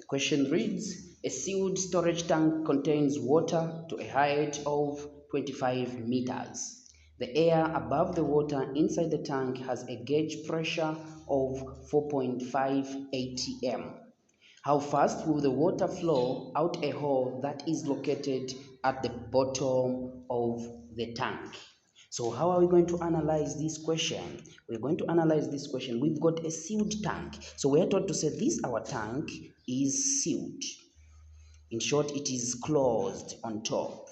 The question reads, a sealed storage tank contains water to a height of 25 meters. The air above the water inside the tank has a gauge pressure of 4.5 atm. How fast will the water flow out a hole that is located at the bottom of the tank? So how are we going to analyze this question? We're going to analyze this question. We've got a sealed tank. So we're told to say this, our tank is sealed. In short, it is closed on top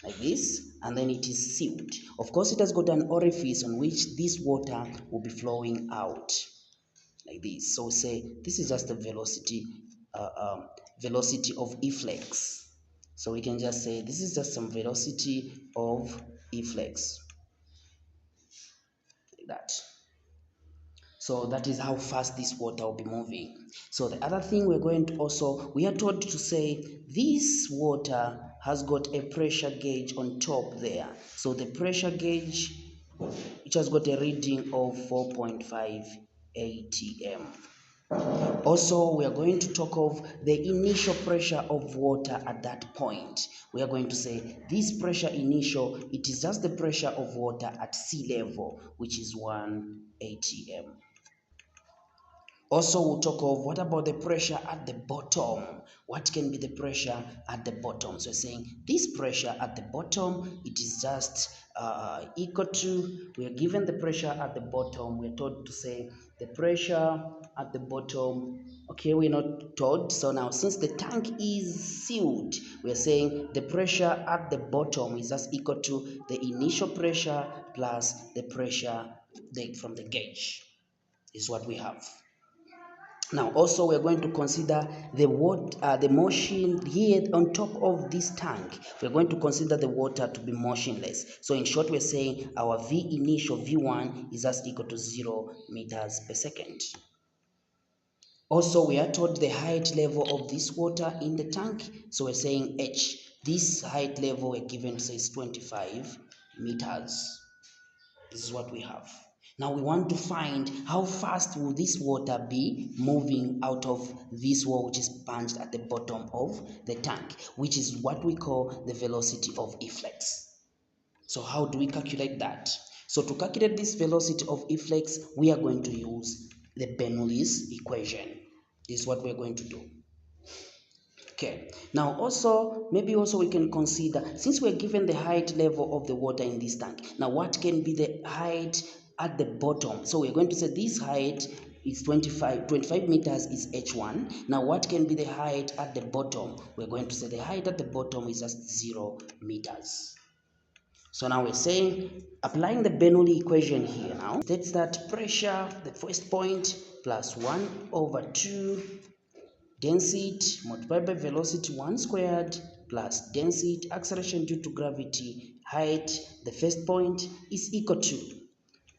like this, and then it is sealed. Of course, it has got an orifice on which this water will be flowing out like this. So say this is just the velocity of efflux. So we can just say this is just some velocity of efflux like that. So that is how fast this water will be moving. So the other thing we are told to say this water has got a pressure gauge on top there. So the pressure gauge, which has got a reading of 4.5 atm. Also, we are going to talk of the initial pressure of water at that point. We are going to say this pressure initial, it is just the pressure of water at sea level, which is 1 atm. Also, we'll talk of what about the pressure at the bottom? What can be the pressure at the bottom? So saying this pressure at the bottom, it is just equal to, we are given the pressure at the bottom, we're told to say the pressure at the bottom, okay, we're not told. So now since the tank is sealed, we're saying the pressure at the bottom is just equal to the initial pressure plus the pressure from the gauge is what we have. Now, also we're going to consider the motion here on top of this tank. We're going to consider the water to be motionless. So in short, we're saying our V initial, V1, is just equal to 0 meters per second. Also, we are told the height level of this water in the tank. So we're saying H. This height level we're given says 25 meters. This is what we have. Now we want to find how fast will this water be moving out of this wall which is punched at the bottom of the tank, which is what we call the velocity of efflux. So how do we calculate that? So to calculate this velocity of efflux, we are going to use the Bernoulli's equation. This is what we're going to do. Okay, now maybe we can consider, since we're given the height level of the water in this tank, now what can be the height at the bottom? So we're going to say this height is 25 meters is H1. Now what can be the height at the bottom? We're going to say the height at the bottom is just 0 meters. So now we're saying, applying the Bernoulli equation here now, states that pressure, the first point, plus 1 over 2 density multiplied by velocity 1 squared plus density acceleration due to gravity height, the first point, is equal to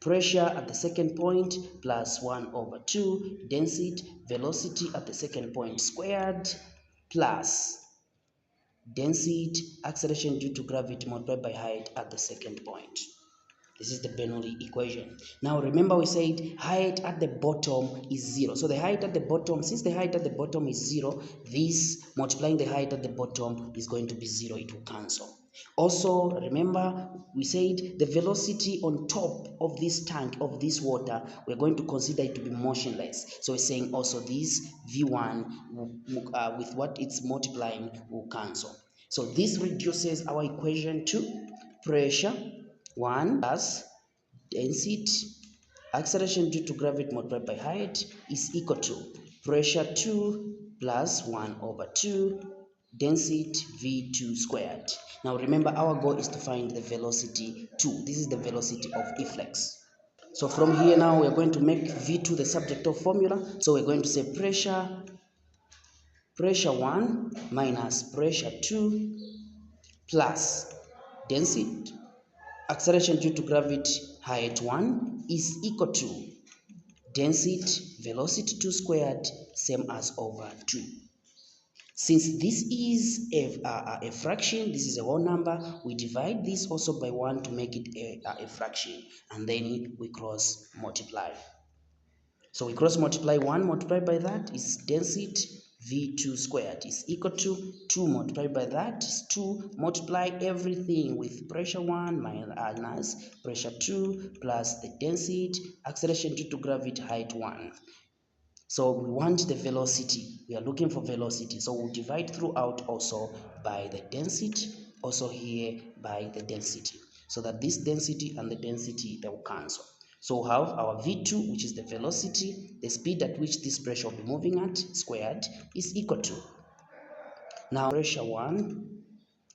pressure at the second point plus 1 over 2 density velocity at the second point squared plus density acceleration due to gravity multiplied by height at the second point. This is the Bernoulli equation. Now remember we said height at the bottom is 0. So the height at the bottom, since the height at the bottom is 0, this multiplying the height at the bottom is going to be 0. It will cancel. Also remember we said the velocity on top of this tank of this water, we're going to consider it to be motionless. So we're saying also this V1 with what it's multiplying will cancel. So this reduces our equation to pressure 1 plus density acceleration due to gravity multiplied by height is equal to pressure 2 plus 1 over 2 density V2 squared. Now remember our goal is to find the velocity 2. This is the velocity of efflux. So from here now we are going to make V2 the subject of formula. So we're going to say pressure 1 minus pressure 2 plus density acceleration due to gravity height 1 is equal to density velocity 2 squared same as over 2. Since this is a fraction, this is a whole number, we divide this also by 1 to make it a fraction, and then we cross multiply. So we cross multiply 1 multiplied by that is density V2 squared is equal to 2 multiplied by that is 2, multiply everything with pressure 1 minus pressure 2 plus the density, acceleration due to gravity, height 1. So we want the velocity. We are looking for velocity. So we'll divide throughout also by the density, also here by the density. So that this density and the density, they will cancel. So we have our V2, which is the velocity, the speed at which this pressure will be moving at, squared, is equal to. Now pressure 1,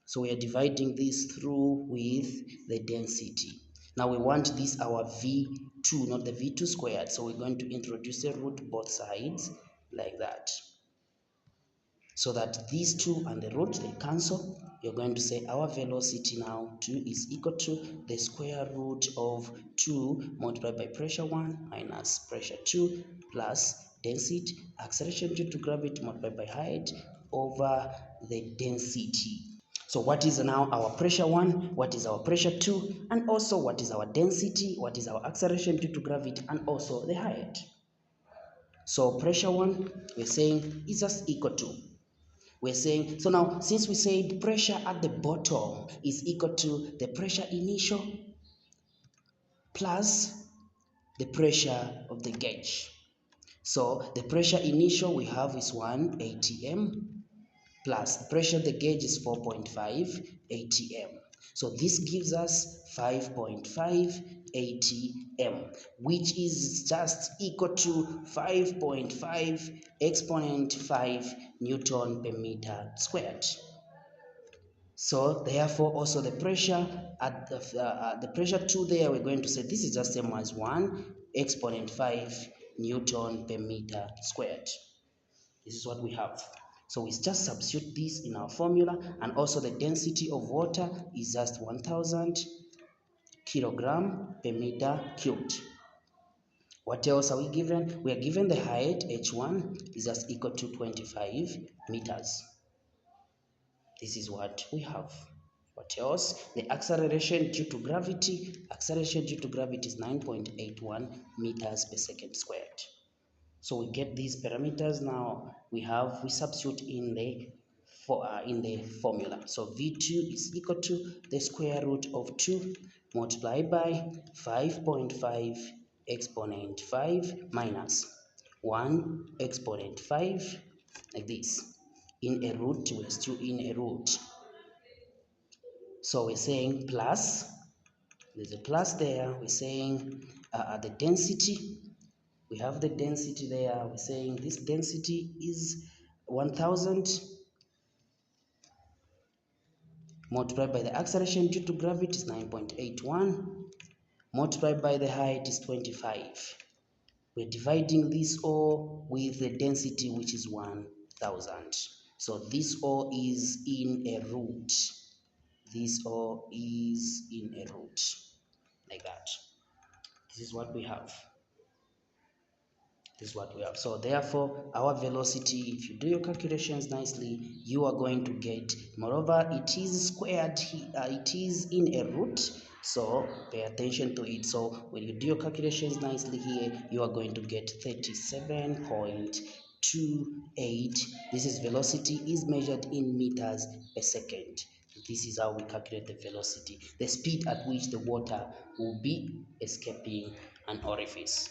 so we are dividing this through with the density. Now we want this our V2, not the V2 squared. So we're going to introduce a root both sides like that. So that these 2 and the root, they cancel. You're going to say our velocity now 2 is equal to the square root of 2 multiplied by pressure 1 minus pressure 2 plus density, acceleration due to gravity multiplied by height over the density. So what is now our pressure 1, what is our pressure 2, and also what is our density, what is our acceleration due to gravity, and also the height. So pressure 1, we're saying is just equal to, we're saying, so now since we said pressure at the bottom is equal to the pressure initial plus the pressure of the gauge. So the pressure initial we have is 1 atm plus the pressure of the gauge is 4.5 atm. So this gives us 5.5 atm, which is just equal to 5.5 exponent 5 Newton per meter squared. So therefore also the pressure at the pressure 2 there, we're going to say this is just same as 1 exponent 5 Newton per meter squared. This is what we have. So we just substitute this in our formula, and also the density of water is just 1000 kilogram per meter cubed. What else are we given? We are given the height h1 is just equal to 25 meters. This is what we have. What else? The acceleration due to gravity. Acceleration due to gravity is 9.81 meters per second squared. So we get these parameters now. We substitute in the formula. So V2 is equal to the square root of 2 multiplied by 5.5 exponent 5 minus 1 exponent 5, like this. In a root, we're still in a root. So we're saying plus, there's a plus there. We're saying the density, we have the density there. We're saying this density is 1000 multiplied by the acceleration due to gravity is 9.81 multiplied by the height is 25. We're dividing this all with the density, which is 1000. So this all is in a root. This all is in a root, like that. This is what we have. This is what we have. So therefore, our velocity, if you do your calculations nicely, you are going to get, moreover, it is squared, it is in a root, so pay attention to it. So when you do your calculations nicely here, you are going to get 37.28. This is velocity is measured in meters per second. This is how we calculate the velocity, the speed at which the water will be escaping an orifice.